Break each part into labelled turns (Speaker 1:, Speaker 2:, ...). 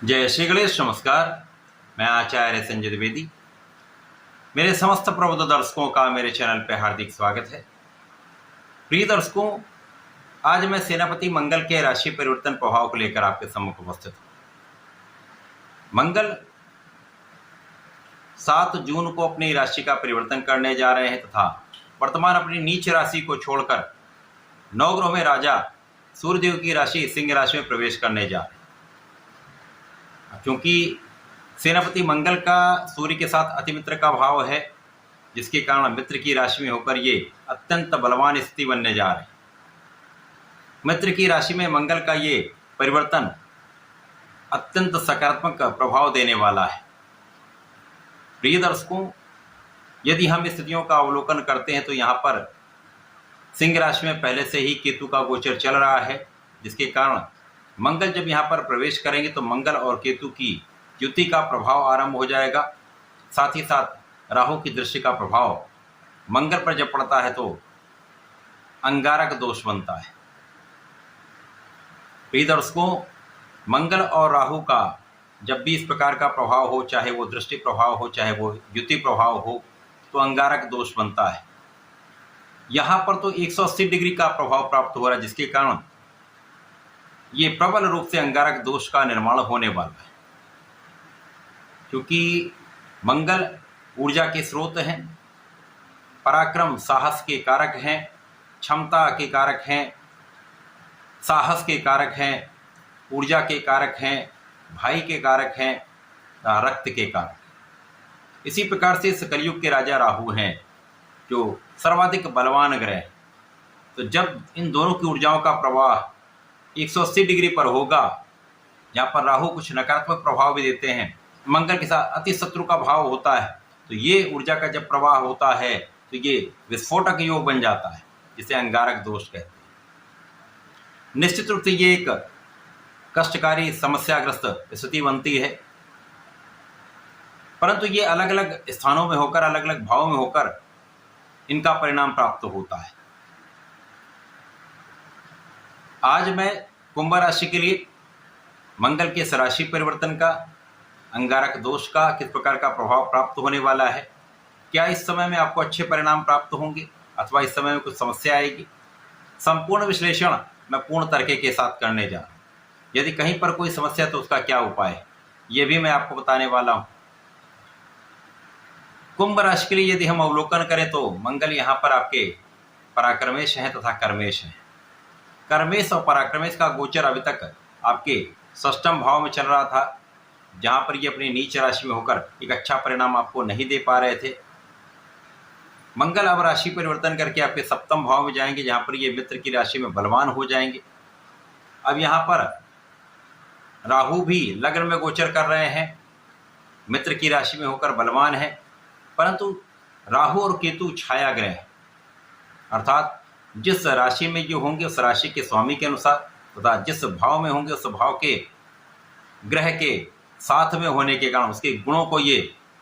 Speaker 1: जय श्री गणेश। नमस्कार, मैं आचार्य संजय द्विवेदी। मेरे समस्त प्रबुद्ध दर्शकों का मेरे चैनल पर हार्दिक स्वागत है। प्रिय दर्शकों, आज मैं सेनापति मंगल के राशि परिवर्तन प्रभाव को लेकर आपके सम्मुख उपस्थित हूं। मंगल 7 जून को अपनी राशि का परिवर्तन करने जा रहे हैं तथा वर्तमान अपनी नीच राशि को छोड़कर नवग्रह में राजा सूर्यदेव की राशि सिंह राशि में प्रवेश करने जा रहे हैं। क्योंकि सेनापति मंगल का सूर्य के साथ अतिमित्र का भाव है, जिसके कारण मित्र की राशि में होकर ये अत्यंत बलवान स्थिति बनने जा रही है। मित्र की राशि में मंगल का ये परिवर्तन अत्यंत सकारात्मक प्रभाव देने वाला है। प्रिय दर्शकों, यदि हम स्थितियों का अवलोकन करते हैं तो यहाँ पर सिंह राशि में पहले से ही केतु का गोचर चल रहा है, जिसके कारण मंगल जब यहाँ पर प्रवेश करेंगे तो मंगल और केतु की युति का प्रभाव आरंभ हो जाएगा। साथ ही साथ राहु की दृष्टि का प्रभाव मंगल पर जब पड़ता है तो अंगारक दोष बनता है। प्रिय दर्शकों, मंगल और राहु का जब भी इस प्रकार का प्रभाव हो, चाहे वो दृष्टि प्रभाव हो चाहे वो युति प्रभाव हो, तो अंगारक दोष बनता है। यहाँ पर तो 180 डिग्री का प्रभाव प्राप्त हो रहा है, जिसके कारण ये प्रबल रूप से अंगारक दोष का निर्माण होने वाला है। क्योंकि मंगल ऊर्जा के स्रोत हैं, पराक्रम साहस के कारक हैं, क्षमता के कारक हैं, साहस के कारक हैं, ऊर्जा के कारक हैं, भाई के कारक हैं, रक्त के कारक। इसी प्रकार से इस कलयुग के राजा राहु हैं, जो सर्वाधिक बलवान ग्रह। तो जब इन दोनों की ऊर्जाओं का प्रवाह 180 डिग्री पर होगा, जहाँ पर राहु कुछ नकारात्मक प्रभाव भी देते हैं, मंगल के साथ अति शत्रु का भाव होता है, तो ये ऊर्जा का जब प्रवाह होता है तो ये विस्फोटक योग बन जाता है, जिसे अंगारक दोष कहते हैं। निश्चित रूप से ये एक कष्टकारी समस्याग्रस्त स्थिति बनती है, परंतु ये अलग अलग स्थानों में होकर, अलग अलग भावों में होकर इनका परिणाम प्राप्त होता है। आज मैं कुंभ राशि के लिए मंगल के राशि परिवर्तन का, अंगारक दोष का किस प्रकार का प्रभाव प्राप्त होने वाला है, क्या इस समय में आपको अच्छे परिणाम प्राप्त होंगे अथवा इस समय में कुछ समस्या आएगी, संपूर्ण विश्लेषण मैं पूर्ण तरीके के साथ करने जा रहा हूँ। यदि कहीं पर कोई समस्या तो उसका क्या उपाय है, ये भी मैं आपको बताने वाला हूँ। कुंभ राशि के लिए यदि हम अवलोकन करें तो मंगल यहाँ पर आपके पराक्रमेश हैं तथा कर्मेश हैं। कर्मेश और पराक्रमेश का गोचर अभी तक आपके षष्ठम भाव में चल रहा था, जहां पर ये अपनी नीच राशि में होकर एक अच्छा परिणाम आपको नहीं दे पा रहे थे। मंगल अब राशि परिवर्तन करके आपके सप्तम भाव में जाएंगे, जहां पर ये मित्र की राशि में बलवान हो जाएंगे। अब यहाँ पर राहु भी लग्न में गोचर कर रहे हैं, मित्र की राशि में होकर बलवान है, परंतु राहु और केतु छाया ग्रह है, अर्थात जिस राशि में जो होंगे उस राशि के स्वामी के अनुसार तथा जिस भाव में होंगे उस भाव के ग्रह के साथ में होने के कारण उसके गुणों को ये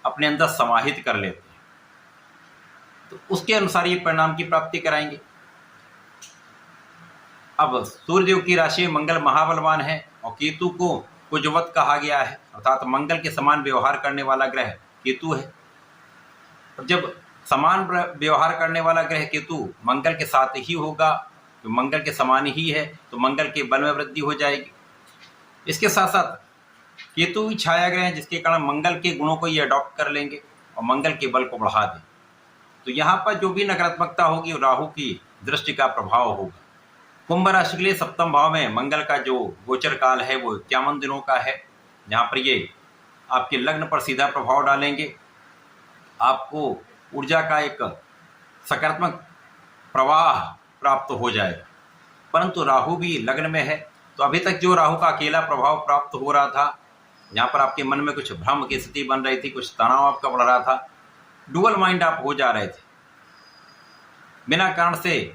Speaker 1: अपने अंदर समाहित कर लेते हैं, तो उसके अनुसार ये परिणाम की प्राप्ति कराएंगे। अब सूर्यदेव की राशि में मंगल महाबलवान है और केतु को कुजवत कहा गया है, अर्थात मंगल के समान व्यवहार करने वाला ग्रह केतु है। और जब समान व्यवहार करने वाला ग्रह केतु मंगल के साथ ही होगा, तो मंगल के समान ही है, तो मंगल के बल में वृद्धि हो जाएगी। इसके साथ साथ केतु भी छाया ग्रह है, जिसके कारण मंगल के गुणों को ये अडॉप्ट कर लेंगे और मंगल के बल को बढ़ा दें। तो यहाँ पर जो भी नकारात्मकता होगी राहु की दृष्टि का प्रभाव होगा। कुंभ राशि के लिए सप्तम भाव में मंगल का जो गोचर काल है वो 51 दिनों का है, जहाँ पर ये आपके लग्न पर सीधा प्रभाव डालेंगे। आपको ऊर्जा का एक सकारात्मक प्रवाह प्राप्त हो जाएगा, परंतु राहु भी लग्न में है, तो अभी तक जो राहु का अकेला प्रभाव प्राप्त हो रहा था, जहाँ पर आपके मन में कुछ भ्रम की स्थिति बन रही थी, कुछ तनाव आपका बढ़ रहा था, डुअल माइंड आप हो जा रहे थे, बिना कारण से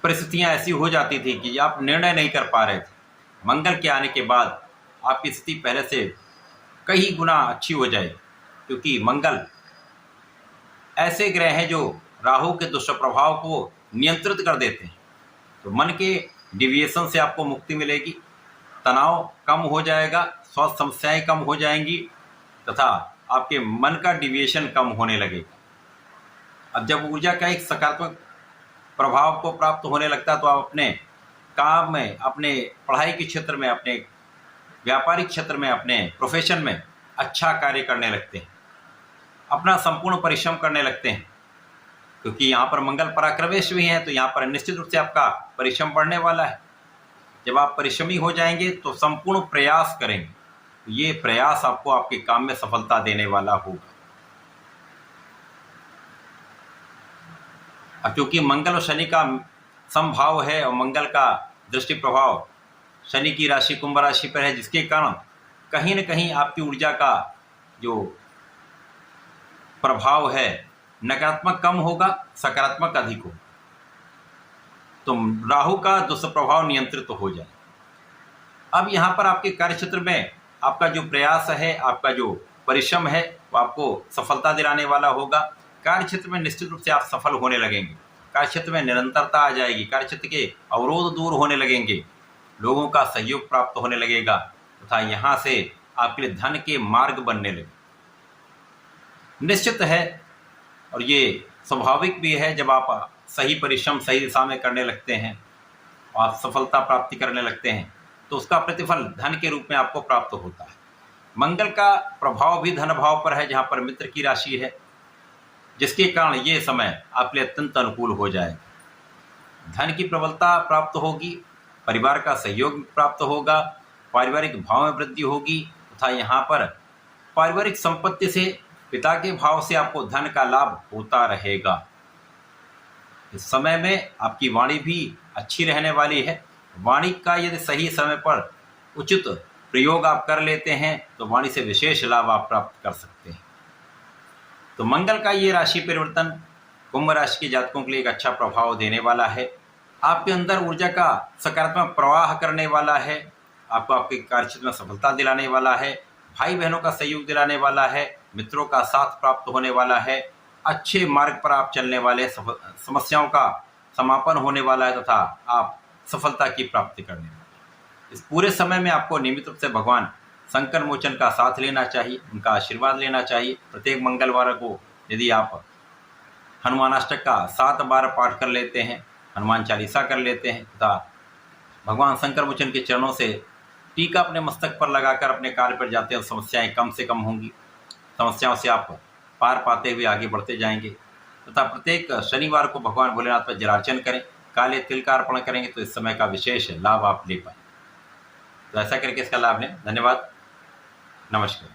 Speaker 1: परिस्थितियाँ ऐसी हो जाती थी कि आप निर्णय नहीं कर पा रहे थे। मंगल के आने के बाद आपकी स्थिति पहले से कई गुना अच्छी हो जाएगी, क्योंकि मंगल ऐसे ग्रह हैं जो राहु के दुष्प्रभाव को नियंत्रित कर देते हैं। तो मन के डिविएशन से आपको मुक्ति मिलेगी तनाव कम हो जाएगा, स्वास्थ्य समस्याएं कम हो जाएंगी तथा आपके मन का डिविएशन कम होने लगेगा। अब जब ऊर्जा का एक सकारात्मक प्रभाव को प्राप्त होने लगता है तो आप अपने काम में, अपने पढ़ाई के क्षेत्र में, अपने व्यापारिक क्षेत्र में, अपने प्रोफेशन में अच्छा कार्य करने लगते हैं, अपना संपूर्ण परिश्रम करने लगते हैं, क्योंकि यहाँ पर मंगल पराक्रमेश भी हैं, तो यहाँ पर निश्चित रूप से आपका परिश्रम बढ़ने वाला है। जब आप परिश्रमी हो जाएंगे तो संपूर्ण प्रयास करेंगे, तो ये प्रयास आपको आपके काम में सफलता देने वाला होगा। अब क्योंकि मंगल और शनि का समभाव है और मंगल का दृष्टि प्रभाव शनि की राशि कुंभ राशि पर है, जिसके कारण कहीं न कहीं आपकी ऊर्जा का जो प्रभाव है नकारात्मक कम होगा, सकारात्मक अधिक होगा, तो राहु का दुष्प्रभाव नियंत्रित हो जाए। अब यहाँ पर आपके कार्यक्षेत्र में आपका जो प्रयास है, आपका जो परिश्रम है, वो आपको सफलता दिलाने वाला होगा। कार्यक्षेत्र में निश्चित रूप से आप सफल होने लगेंगे, कार्यक्षेत्र में निरंतरता आ जाएगी, कार्यक्षेत्र के अवरोध दूर होने लगेंगे, लोगों का सहयोग प्राप्त होने लगेगा तथा यहाँ से आपके लिए धन के मार्ग बनने लगे। निश्चित है और ये स्वाभाविक भी है, जब आप सही परिश्रम सही दिशा में करने लगते हैं और आप सफलता प्राप्ति करने लगते हैं तो उसका प्रतिफल धन के रूप में आपको प्राप्त होता है। मंगल का प्रभाव भी धन भाव पर है, जहाँ पर मित्र की राशि है, जिसके कारण ये समय आपके लिए अत्यंत अनुकूल हो जाएगा। धन की प्रबलता प्राप्त होगी, परिवार का सहयोग प्राप्त होगा, पारिवारिक भाव में वृद्धि होगी तथा यहाँ पर पारिवारिक संपत्ति से, पिता के भाव से आपको धन का लाभ होता रहेगा। इस समय में आपकी वाणी भी अच्छी रहने वाली है। वाणी का यदि सही समय पर उचित प्रयोग आप कर लेते हैं तो वाणी से विशेष लाभ आप प्राप्त कर सकते हैं। तो मंगल का ये राशि परिवर्तन कुंभ राशि के जातकों के लिए एक अच्छा प्रभाव देने वाला है। आपके अंदर ऊर्जा का सकारात्मक प्रवाह करने वाला है, आपको आपके कार्यक्षेत्र में सफलता दिलाने वाला है, भाई बहनों का सहयोग दिलाने वाला है, मित्रों का साथ प्राप्त होने वाला है, अच्छे मार्ग पर आप चलने वाले, समस्याओं का समापन होने वाला है तथा आप सफलता की प्राप्ति करने वाले। इस पूरे समय में आपको नियमित रूप से भगवान संकट मोचन का साथ लेना चाहिए, उनका आशीर्वाद लेना चाहिए। प्रत्येक मंगलवार को यदि आप हनुमानाष्टक का 7 बार पाठ कर लेते हैं, हनुमान चालीसा कर लेते हैं तथा भगवान शंकर मोचन के चरणों से टीका अपने मस्तक पर लगाकर अपने कार्य पर जाते हैं, समस्याएं कम से कम होंगी, समस्याओं से आप पार पाते हुए आगे बढ़ते जाएंगे। तथा प्रत्येक शनिवार को भगवान भोलेनाथ पर जलार्चन करें, काले तिल का अर्पण करेंगे तो इस समय का विशेष लाभ आप ले पाएं। तो ऐसा करके इसका लाभ लें। धन्यवाद, नमस्कार।